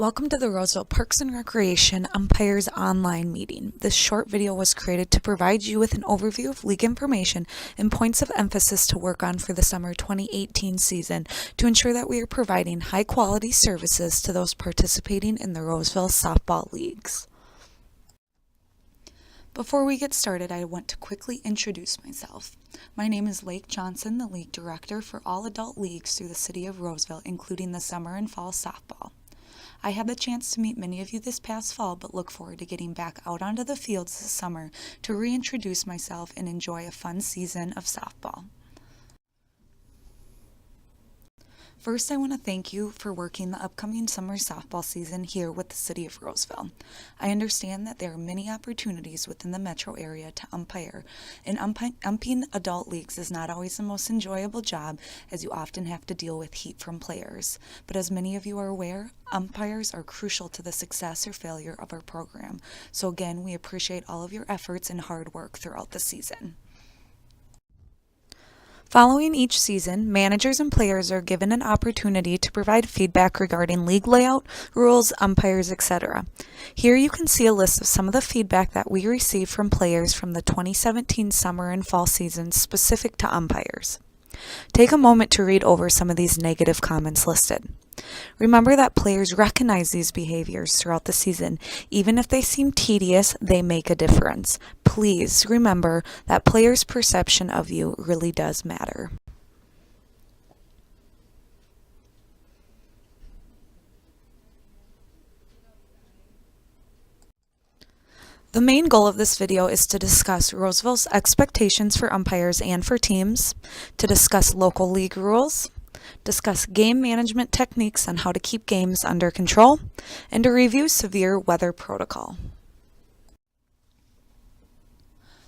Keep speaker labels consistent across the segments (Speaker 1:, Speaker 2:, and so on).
Speaker 1: Welcome to the Roseville Parks and Recreation Umpires online meeting. This short video was created to provide you with an overview of league information and points of emphasis to work on for the summer 2018 season to ensure that we are providing high quality services to those participating in the Roseville softball leagues. Before we get started, I want to quickly introduce myself. My name is Lake Johnson, the League Director for all adult leagues through the City of Roseville, including the summer and fall softball. I had the chance to meet many of you this past fall, but look forward to getting back out onto the fields this summer to reintroduce myself and enjoy a fun season of softball. First, I want to thank you for working the upcoming summer softball season here with the City of Roseville. I understand that there are many opportunities within the metro area to umpire, and umping adult leagues is not always the most enjoyable job, as you often have to deal with heat from players. But as many of you are aware, umpires are crucial to the success or failure of our program. So again, we appreciate all of your efforts and hard work throughout the season. Following each season, managers and players are given an opportunity to provide feedback regarding league layout, rules, umpires, etc. Here you can see a list of some of the feedback that we received from players from the 2017 summer and fall seasons specific to umpires. Take a moment to read over some of these negative comments listed. Remember that players recognize these behaviors throughout the season. Even if they seem tedious, they make a difference. Please remember that players' perception of you really does matter. The main goal of this video is to discuss Roseville's expectations for umpires and for teams, to discuss local league rules, discuss game management techniques on how to keep games under control, and to review severe weather protocol.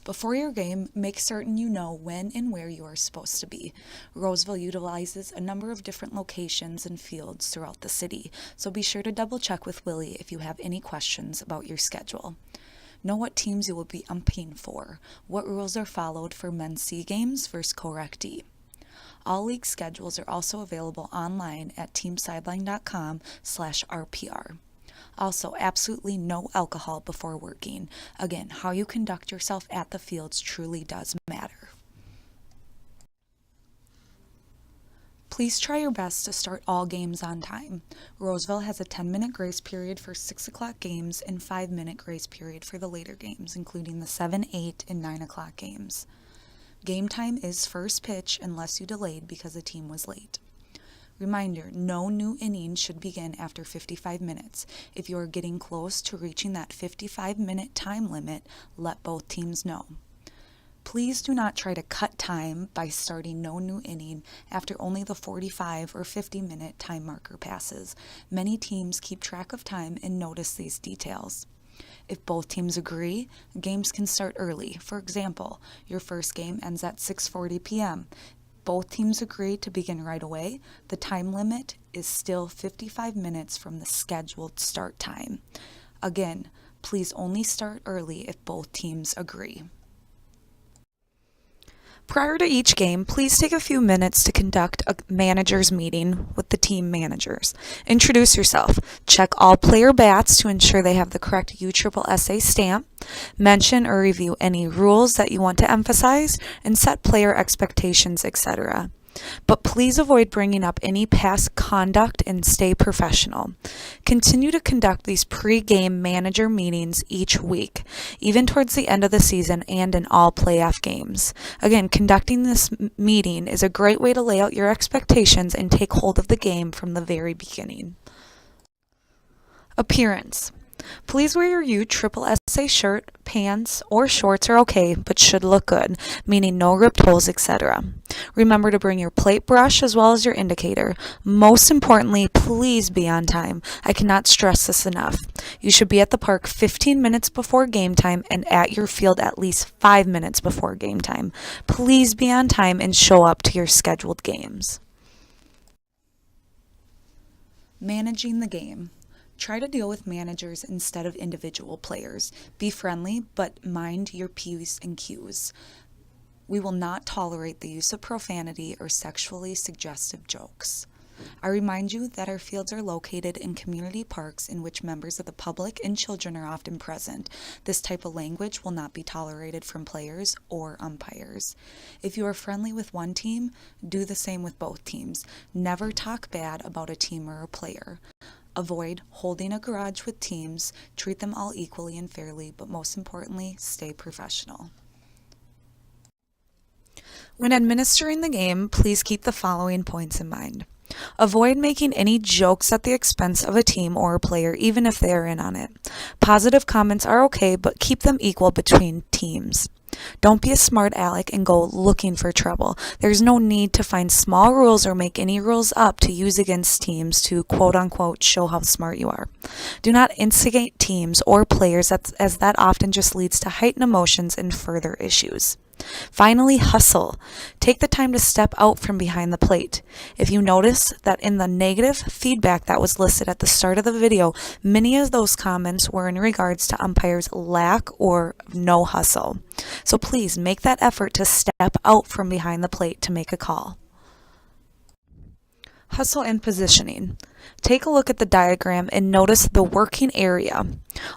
Speaker 1: Before your game, make certain you know when and where you are supposed to be. Roseville utilizes a number of different locations and fields throughout the city, so be sure to double check with Willie if you have any questions about your schedule. Know what teams you will be umping for. What rules are followed for men's C games versus co-rec D. All league schedules are also available online at teamsideline.com/RPR. Also, absolutely no alcohol before working. Again, how you conduct yourself at the fields truly does matter. Please try your best to start all games on time. Roseville has a 10-minute grace period for 6 o'clock games and 5-minute grace period for the later games, including the 7, 8, and 9 o'clock games. Game time is first pitch unless you delayed because the team was late. Reminder, no new inning should begin after 55 minutes. If you are getting close to reaching that 55-minute time limit, let both teams know. Please do not try to cut time by starting no new inning after only the 45 or 50-minute time marker passes. Many teams keep track of time and notice these details. If both teams agree, games can start early. For example, your first game ends at 6:40 p.m. Both teams agree to begin right away. The time limit is still 55 minutes from the scheduled start time. Again, please only start early if both teams agree. Prior to each game, please take a few minutes to conduct a manager's meeting with the team managers. Introduce yourself. Check all player bats to ensure they have the correct USSSA stamp. Mention or review any rules that you want to emphasize, and set player expectations, etc. But please avoid bringing up any past conduct and stay professional. Continue to conduct these pre-game manager meetings each week, even towards the end of the season and in all playoff games. Again, conducting this meeting is a great way to lay out your expectations and take hold of the game from the very beginning. Appearance. Please wear your USSSA shirt, pants, or shorts are okay, but should look good, meaning no ripped holes, etc. Remember to bring your plate brush as well as your indicator. Most importantly, please be on time. I cannot stress this enough. You should be at the park 15 minutes before game time and at your field at least 5 minutes before game time. Please be on time and show up to your scheduled games. Managing the game. Try to deal with managers instead of individual players. Be friendly, but mind your P's and Q's. We will not tolerate the use of profanity or sexually suggestive jokes. I remind you that our fields are located in community parks in which members of the public and children are often present. This type of language will not be tolerated from players or umpires. If you are friendly with one team, do the same with both teams. Never talk bad about a team or a player. Avoid holding a grudge with teams, treat them all equally and fairly, but most importantly, stay professional. When administering the game, please keep the following points in mind. Avoid making any jokes at the expense of a team or a player, even if they are in on it. Positive comments are okay, but keep them equal between teams. Don't be a smart aleck and go looking for trouble. There's no need to find small rules or make any rules up to use against teams to quote-unquote show how smart you are. Do not instigate teams or players as that often just leads to heightened emotions and further issues. Finally, hustle. Take the time to step out from behind the plate. If you notice that in the negative feedback that was listed at the start of the video, many of those comments were in regards to umpires' lack or no hustle. So please make that effort to step out from behind the plate to make a call. Hustle and positioning. Take a look at the diagram and notice the working area.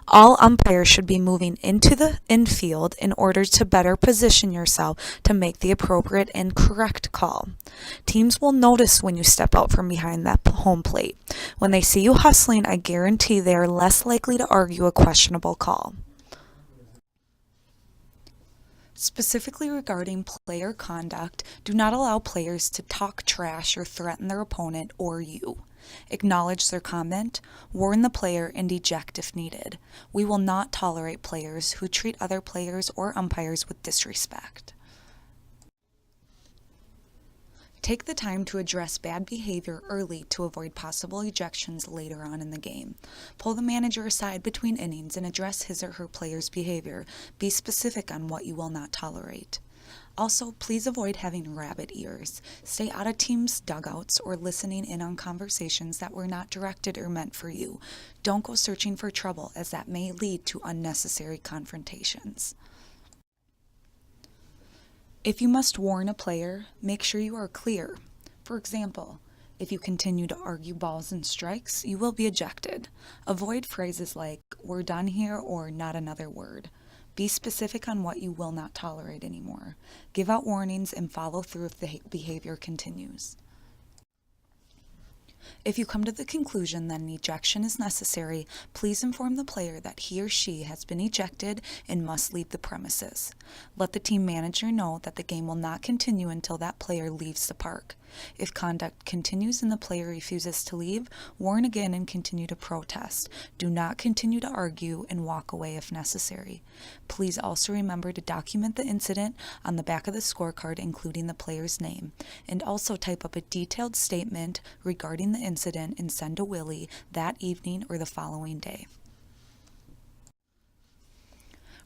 Speaker 1: All umpires should be moving into the infield in order to better position yourself to make the appropriate and correct call. Teams will notice when you step out from behind that home plate. When they see you hustling, I guarantee they are less likely to argue a questionable call. Specifically regarding player conduct, do not allow players to talk trash or threaten their opponent or you. Acknowledge their comment, warn the player, and eject if needed. We will not tolerate players who treat other players or umpires with disrespect. Take the time to address bad behavior early to avoid possible ejections later on in the game. Pull the manager aside between innings and address his or her player's behavior. Be specific on what you will not tolerate. Also, please avoid having rabbit ears. Stay out of teams' dugouts or listening in on conversations that were not directed or meant for you. Don't go searching for trouble, as that may lead to unnecessary confrontations. If you must warn a player, make sure you are clear. For example, if you continue to argue balls and strikes, you will be ejected. Avoid phrases like, "we're done here," or "not another word." Be specific on what you will not tolerate anymore. Give out warnings and follow through if the behavior continues. If you come to the conclusion that an ejection is necessary, please inform the player that he or she has been ejected and must leave the premises. Let the team manager know that the game will not continue until that player leaves the park. If conduct continues and the player refuses to leave, warn again and continue to protest. Do not continue to argue and walk away if necessary. Please also remember to document the incident on the back of the scorecard, including the player's name, and also type up a detailed statement regarding the incident and send to Willie that evening or the following day.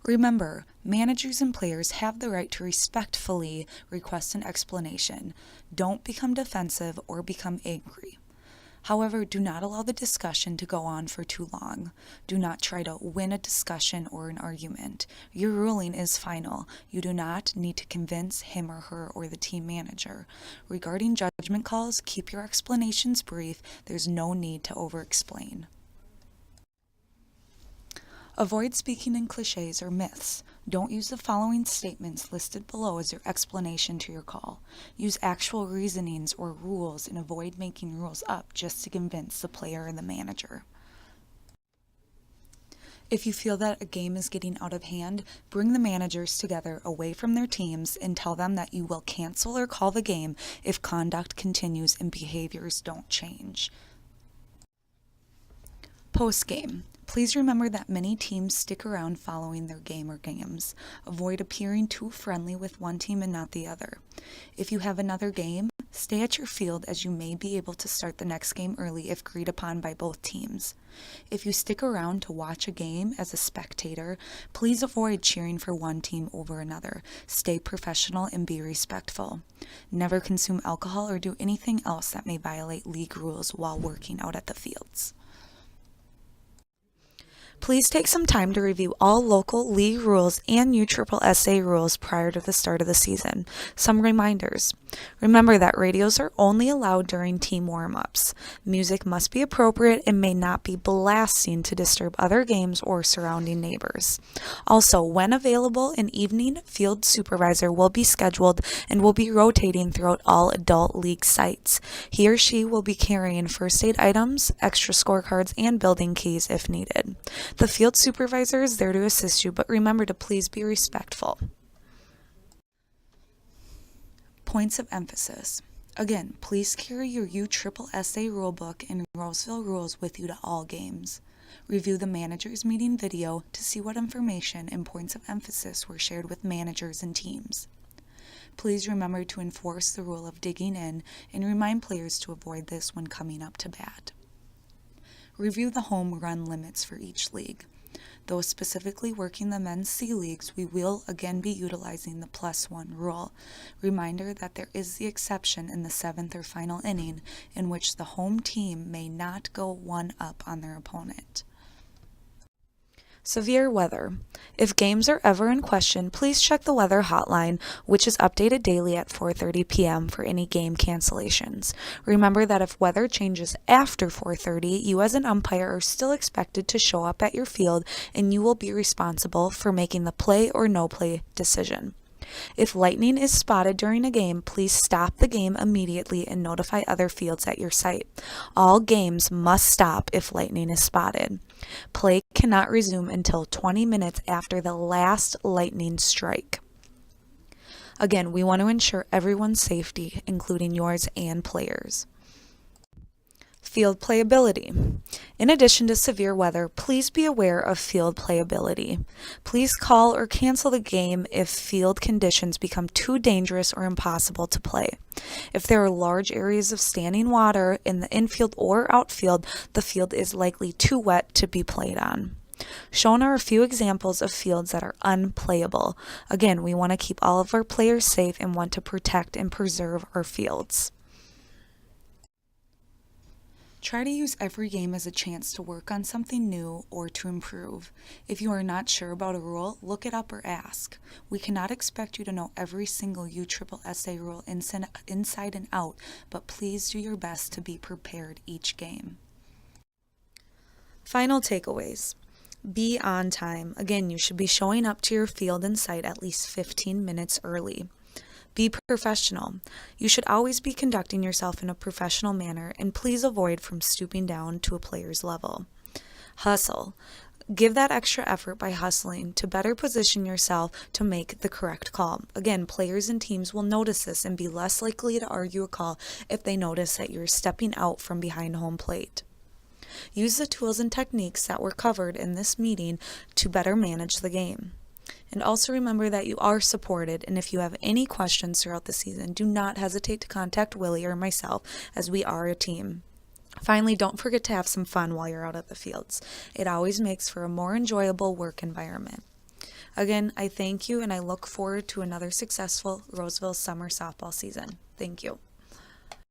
Speaker 1: Remember, managers and players have the right to respectfully request an explanation. Don't become defensive or become angry. However, do not allow the discussion to go on for too long. Do not try to win a discussion or an argument. Your ruling is final. You do not need to convince him or her or the team manager. Regarding judgment calls, keep your explanations brief. There's no need to over-explain. Avoid speaking in cliches or myths. Don't use the following statements listed below as your explanation to your call. Use actual reasonings or rules and avoid making rules up just to convince the player or the manager. If you feel that a game is getting out of hand, bring the managers together away from their teams and tell them that you will cancel or call the game if conduct continues and behaviors don't change. Post-game. Please remember that many teams stick around following their game or games. Avoid appearing too friendly with one team and not the other. If you have another game, stay at your field as you may be able to start the next game early if agreed upon by both teams. If you stick around to watch a game as a spectator, please avoid cheering for one team over another. Stay professional and be respectful. Never consume alcohol or do anything else that may violate league rules while working out at the fields. Please take some time to review all local league rules and USSSA rules prior to the start of the season. Some reminders. Remember that radios are only allowed during team warm-ups. Music must be appropriate and may not be blasting to disturb other games or surrounding neighbors. Also, when available, an evening field supervisor will be scheduled and will be rotating throughout all adult league sites. He or she will be carrying first aid items, extra scorecards, and building keys if needed. The field supervisor is there to assist you, but remember to please be respectful. Points of emphasis. Again, please carry your USSSA rulebook and Roseville rules with you to all games. Review the manager's meeting video to see what information and points of emphasis were shared with managers and teams. Please remember to enforce the rule of digging in and remind players to avoid this when coming up to bat. Review the home run limits for each league. Though specifically working the men's C leagues, we will again be utilizing the +1 rule. Reminder that there is the exception in the 7th or final inning in which the home team may not go one up on their opponent. Severe weather. If games are ever in question, please check the weather hotline, which is updated daily at 4:30 p.m. for any game cancellations. Remember that if weather changes after 4:30, you as an umpire are still expected to show up at your field and you will be responsible for making the play or no play decision. If lightning is spotted during a game, please stop the game immediately and notify other fields at your site. All games must stop if lightning is spotted. Play cannot resume until 20 minutes after the last lightning strike. Again, we want to ensure everyone's safety, including yours and players. Field playability. In addition to severe weather, please be aware of field playability. Please call or cancel the game if field conditions become too dangerous or impossible to play. If there are large areas of standing water in the infield or outfield, the field is likely too wet to be played on. Shown are a few examples of fields that are unplayable. Again, we want to keep all of our players safe and want to protect and preserve our fields. Try to use every game as a chance to work on something new or to improve. If you are not sure about a rule, look it up or ask. We cannot expect you to know every single USSSA rule inside and out, but please do your best to be prepared each game. Final takeaways. Be on time. Again, you should be showing up to your field and site at least 15 minutes early. Be professional. You should always be conducting yourself in a professional manner, and please avoid from stooping down to a player's level. Hustle. Give that extra effort by hustling to better position yourself to make the correct call. Again, players and teams will notice this and be less likely to argue a call if they notice that you're stepping out from behind home plate. Use the tools and techniques that were covered in this meeting to better manage the game. And also remember that you are supported, and if you have any questions throughout the season, do not hesitate to contact Willie or myself, as we are a team. Finally, don't forget to have some fun while you're out at the fields. It always makes for a more enjoyable work environment. Again, I thank you, and I look forward to another successful Roseville summer softball season. Thank you.